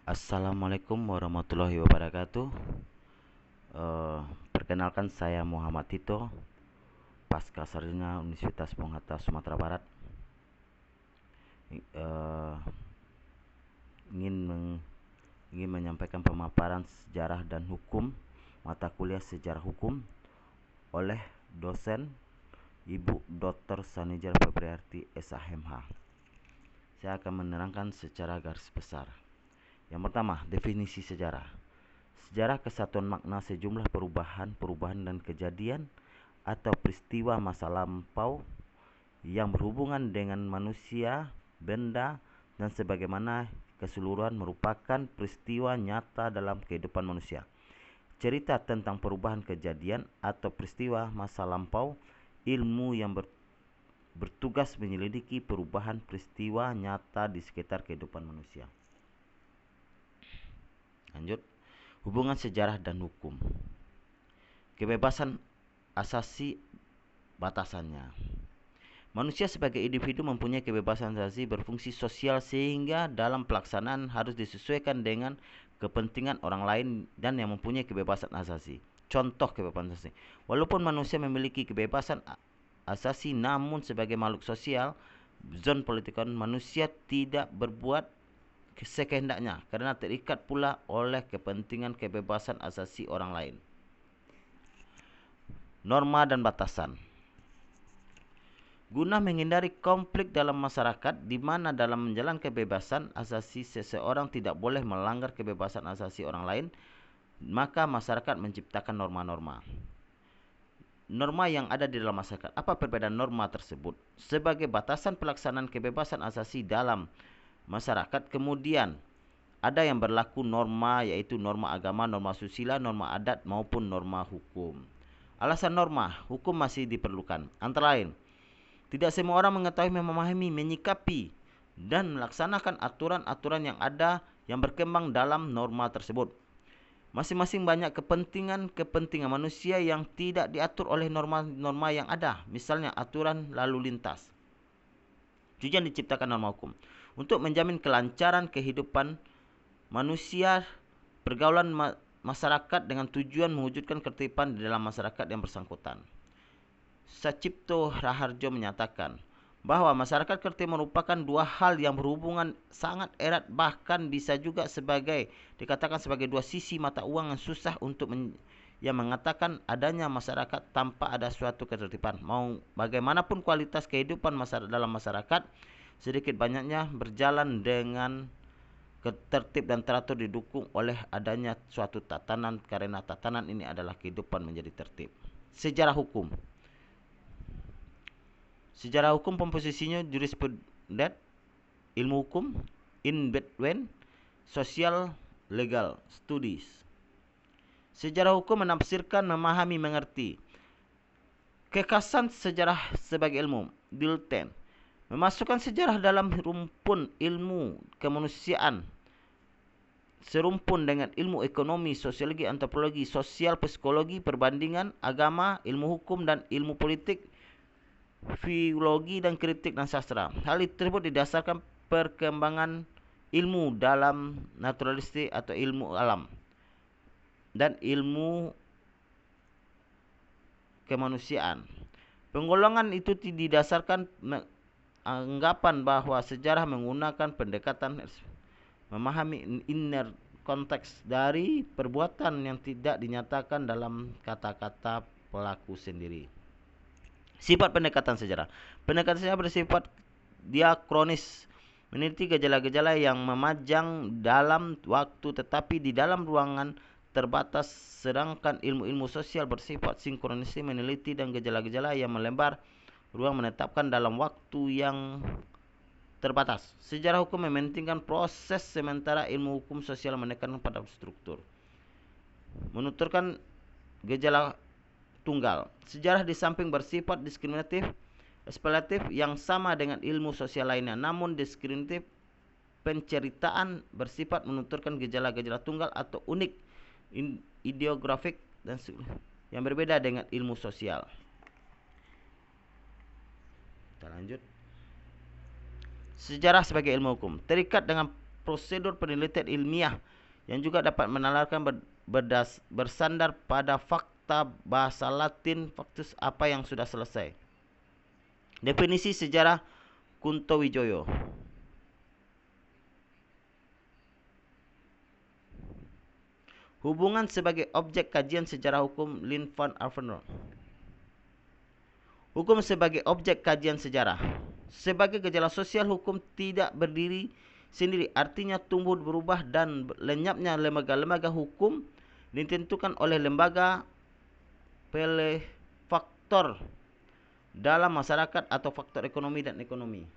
Assalamualaikum warahmatullahi wabarakatuh. Perkenalkan, saya Muhammad Tito, pasca sarjana Universitas Bung Hatta, Sumatera Barat. Eh, ingin menyampaikan pemaparan sejarah dan hukum mata kuliah sejarah hukum oleh dosen Ibu Dr. Sanijar Febriarti SHMH. Saya akan menerangkan secara garis besar. Yang pertama, definisi sejarah. Sejarah kesatuan makna sejumlah perubahan dan kejadian atau peristiwa masa lampau yang berhubungan dengan manusia, benda, dan sebagaimana keseluruhan merupakan peristiwa nyata dalam kehidupan manusia. Cerita tentang perubahan kejadian atau peristiwa masa lampau, ilmu yang bertugas menyelidiki perubahan peristiwa nyata di sekitar kehidupan manusia. Lanjut. Hubungan sejarah dan hukum. Kebebasan asasi batasannya. Manusia sebagai individu mempunyai kebebasan asasi berfungsi sosial sehingga dalam pelaksanaan harus disesuaikan dengan kepentingan orang lain dan yang mempunyai kebebasan asasi. Contoh kebebasan asasi. Walaupun manusia memiliki kebebasan asasi, namun sebagai makhluk sosial, zon politikon, manusia tidak berbuat sekehendaknya karena terikat pula oleh kepentingan kebebasan asasi orang lain. Norma dan batasan. Guna menghindari konflik dalam masyarakat di mana dalam menjalankan kebebasan asasi seseorang tidak boleh melanggar kebebasan asasi orang lain, maka masyarakat menciptakan norma-norma. Norma yang ada di dalam masyarakat. Apa perbedaan norma tersebut? Sebagai batasan pelaksanaan kebebasan asasi dalam masyarakat, kemudian ada yang berlaku norma, yaitu norma agama, norma susila, norma adat, maupun norma hukum. Alasan norma hukum masih diperlukan. Antara lain, tidak semua orang mengetahui, memahami, menyikapi, dan melaksanakan aturan-aturan yang ada yang berkembang dalam norma tersebut. Masing-masing banyak kepentingan manusia yang tidak diatur oleh norma-norma yang ada. Misalnya aturan lalu lintas. Tujuan diciptakan norma hukum untuk menjamin kelancaran kehidupan manusia, pergaulan masyarakat dengan tujuan mewujudkan ketertiban di dalam masyarakat yang bersangkutan. Sacipto Raharjo menyatakan bahwa masyarakat tertib merupakan dua hal yang berhubungan sangat erat, bahkan bisa juga dikatakan sebagai dua sisi mata uang yang susah untuk yang mengatakan adanya masyarakat tanpa ada suatu ketertiban. Mau bagaimanapun kualitas kehidupan dalam masyarakat, sedikit banyaknya berjalan dengan tertib dan teratur didukung oleh adanya suatu tatanan, karena tatanan ini adalah kehidupan menjadi tertib. Sejarah hukum. Sejarah hukum komposisinya jurisprudensi, ilmu hukum, in between, social legal studies. Sejarah hukum menafsirkan, memahami, mengerti. Kekhasan sejarah sebagai ilmu, Dilthey memasukkan sejarah dalam rumpun ilmu kemanusiaan serumpun dengan ilmu ekonomi, sosiologi, antropologi, sosial, psikologi, perbandingan, agama, ilmu hukum, dan ilmu politik, filologi, dan kritik dan sastra. Hal tersebut didasarkan perkembangan ilmu dalam naturalistik atau ilmu alam dan ilmu kemanusiaan. Penggolongan itu didasarkan anggapan bahwa sejarah menggunakan pendekatan memahami inner konteks dari perbuatan yang tidak dinyatakan dalam kata-kata pelaku sendiri. Sifat pendekatan sejarah. Pendekatan sejarah bersifat diakronis, meneliti gejala-gejala yang memajang dalam waktu tetapi di dalam ruangan terbatas, sedangkan ilmu-ilmu sosial bersifat sinkronis, meneliti dan gejala-gejala yang melebar ruang menetapkan dalam waktu yang terbatas. Sejarah hukum mementingkan proses, sementara ilmu hukum sosial menekankan pada struktur. Menuturkan gejala tunggal. Sejarah di samping bersifat diskriminatif, eksploitatif yang sama dengan ilmu sosial lainnya, namun diskriminatif penceritaan bersifat menuturkan gejala-gejala tunggal atau unik, ideografik dan yang berbeda dengan ilmu sosial. Kita lanjut. Sejarah sebagai ilmu hukum terikat dengan prosedur penelitian ilmiah yang juga dapat menalarkan bersandar pada fakta bahasa Latin faktus apa yang sudah selesai. Definisi sejarah Kunto Wijoyo. Hubungan sebagai objek kajian sejarah hukum Lin van Alphenron. Hukum sebagai objek kajian sejarah. Sebagai gejala sosial, hukum tidak berdiri sendiri, artinya tumbuh berubah dan lenyapnya lembaga-lembaga hukum ditentukan oleh lembaga faktor dalam masyarakat atau faktor ekonomi dan ekonomi.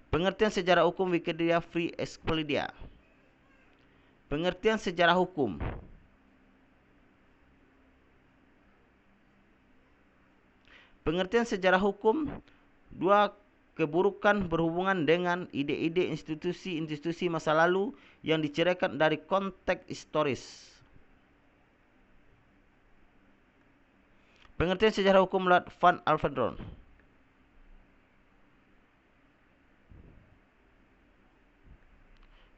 Pengertian sejarah hukum Wikipedia Free Encyclopedia. Pengertian sejarah hukum. Pengertian sejarah hukum, dua keburukan berhubungan dengan ide-ide institusi-institusi masa lalu yang diceraikan dari konteks historis. Pengertian sejarah hukum Lord van Alphenron.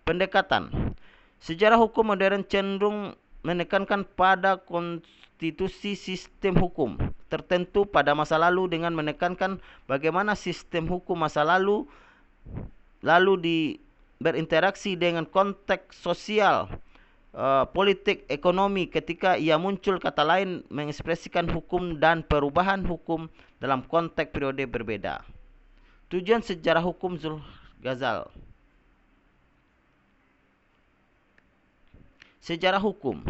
Pendekatan. Sejarah hukum modern cenderung menekankan pada konstitusi sistem hukum tertentu pada masa lalu dengan menekankan bagaimana sistem hukum masa lalu berinteraksi dengan konteks sosial, politik, ekonomi ketika ia muncul, kata lain mengekspresikan hukum dan perubahan hukum dalam konteks periode berbeda. Tujuan sejarah hukum Zulghazal. Sejarah hukum.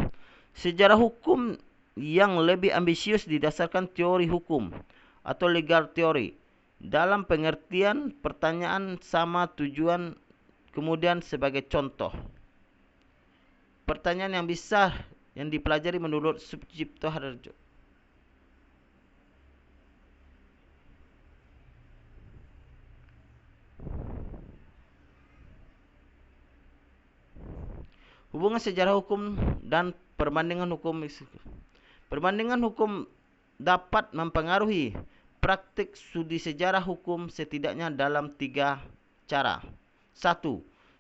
Sejarah hukum yang lebih ambisius didasarkan teori hukum atau legal theory. Dalam pengertian pertanyaan sama tujuan, kemudian sebagai contoh. Pertanyaan yang bisa yang dipelajari menurut Sucipto Harjo. Hubungan sejarah hukum dan perbandingan hukum. Perbandingan hukum dapat mempengaruhi praktik studi sejarah hukum setidaknya dalam 3 cara. 1.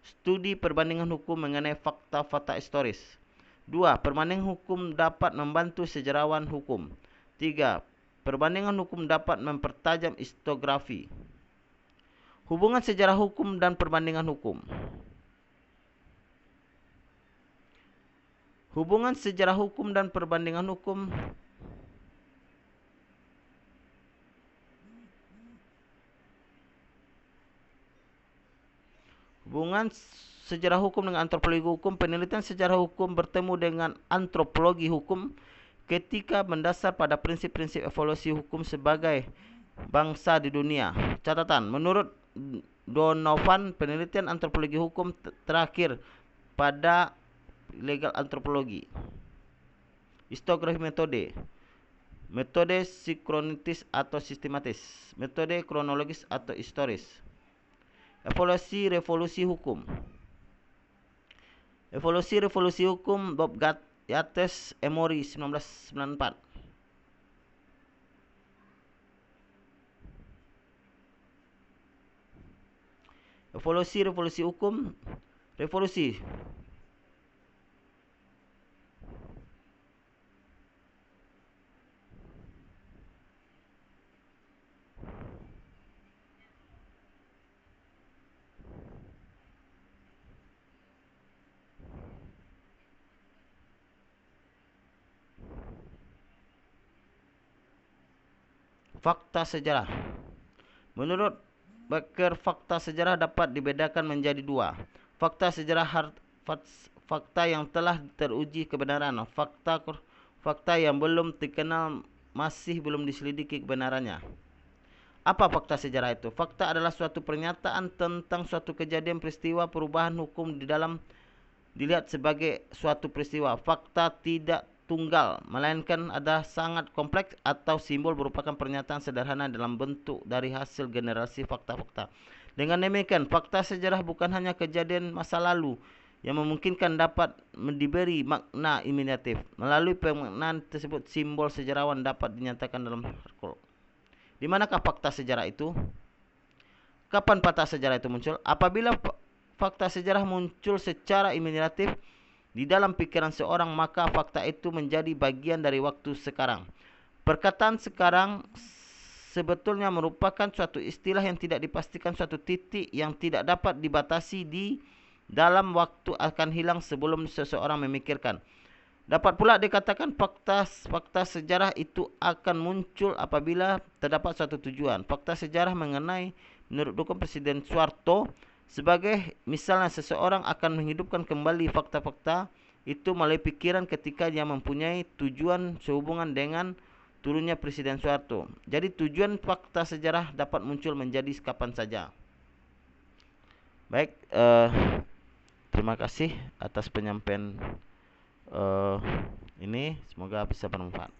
Studi perbandingan hukum mengenai fakta-fakta historis. 2. Perbandingan hukum dapat membantu sejarawan hukum. 3. Perbandingan hukum dapat mempertajam historiografi. Hubungan sejarah hukum dan perbandingan hukum. Hubungan sejarah hukum dan perbandingan hukum. Hubungan sejarah hukum dengan antropologi hukum. Penelitian sejarah hukum bertemu dengan antropologi hukum ketika mendasar pada prinsip-prinsip evolusi hukum sebagai bangsa di dunia. Catatan, menurut Donovan, penelitian antropologi hukum terakhir pada legal antropologi. Historiografi metode. Metode sinkronis atau sistematis. Metode kronologis atau historis. Evolusi revolusi hukum. Evolusi revolusi hukum Bob Yates Emory 1994. Evolusi revolusi hukum. Revolusi fakta sejarah. Menurut Becker, fakta sejarah dapat dibedakan menjadi 2. Fakta sejarah fakta yang telah teruji kebenaran. Fakta yang belum dikenal, masih belum diselidiki kebenarannya. Apa fakta sejarah itu? Fakta adalah suatu pernyataan tentang suatu kejadian, peristiwa, perubahan hukum di dalam dilihat sebagai suatu peristiwa. Fakta tidak tunggal, melainkan ada sangat kompleks atau simbol merupakan pernyataan sederhana dalam bentuk dari hasil generasi fakta-fakta. Dengan demikian, fakta sejarah bukan hanya kejadian masa lalu yang memungkinkan dapat diberi makna imitatif. Melalui pemaknaan tersebut, simbol sejarawan dapat dinyatakan dalam artikel. Di manakah fakta sejarah itu? Kapan fakta sejarah itu muncul? Apabila fakta sejarah muncul secara imajinatif di dalam pikiran seorang, maka fakta itu menjadi bagian dari waktu sekarang. Perkataan sekarang sebetulnya merupakan suatu istilah yang tidak dipastikan, suatu titik yang tidak dapat dibatasi di dalam waktu akan hilang sebelum seseorang memikirkan. Dapat pula dikatakan fakta sejarah itu akan muncul apabila terdapat suatu tujuan. Fakta sejarah menurut dukung Presiden Soeharto, sebagai misalnya seseorang akan menghidupkan kembali fakta-fakta itu melalui pikiran ketika dia mempunyai tujuan sehubungan dengan turunnya Presiden Soeharto. Jadi tujuan fakta sejarah dapat muncul menjadi kapan saja. Baik, terima kasih atas penyampaian ini, semoga bisa bermanfaat.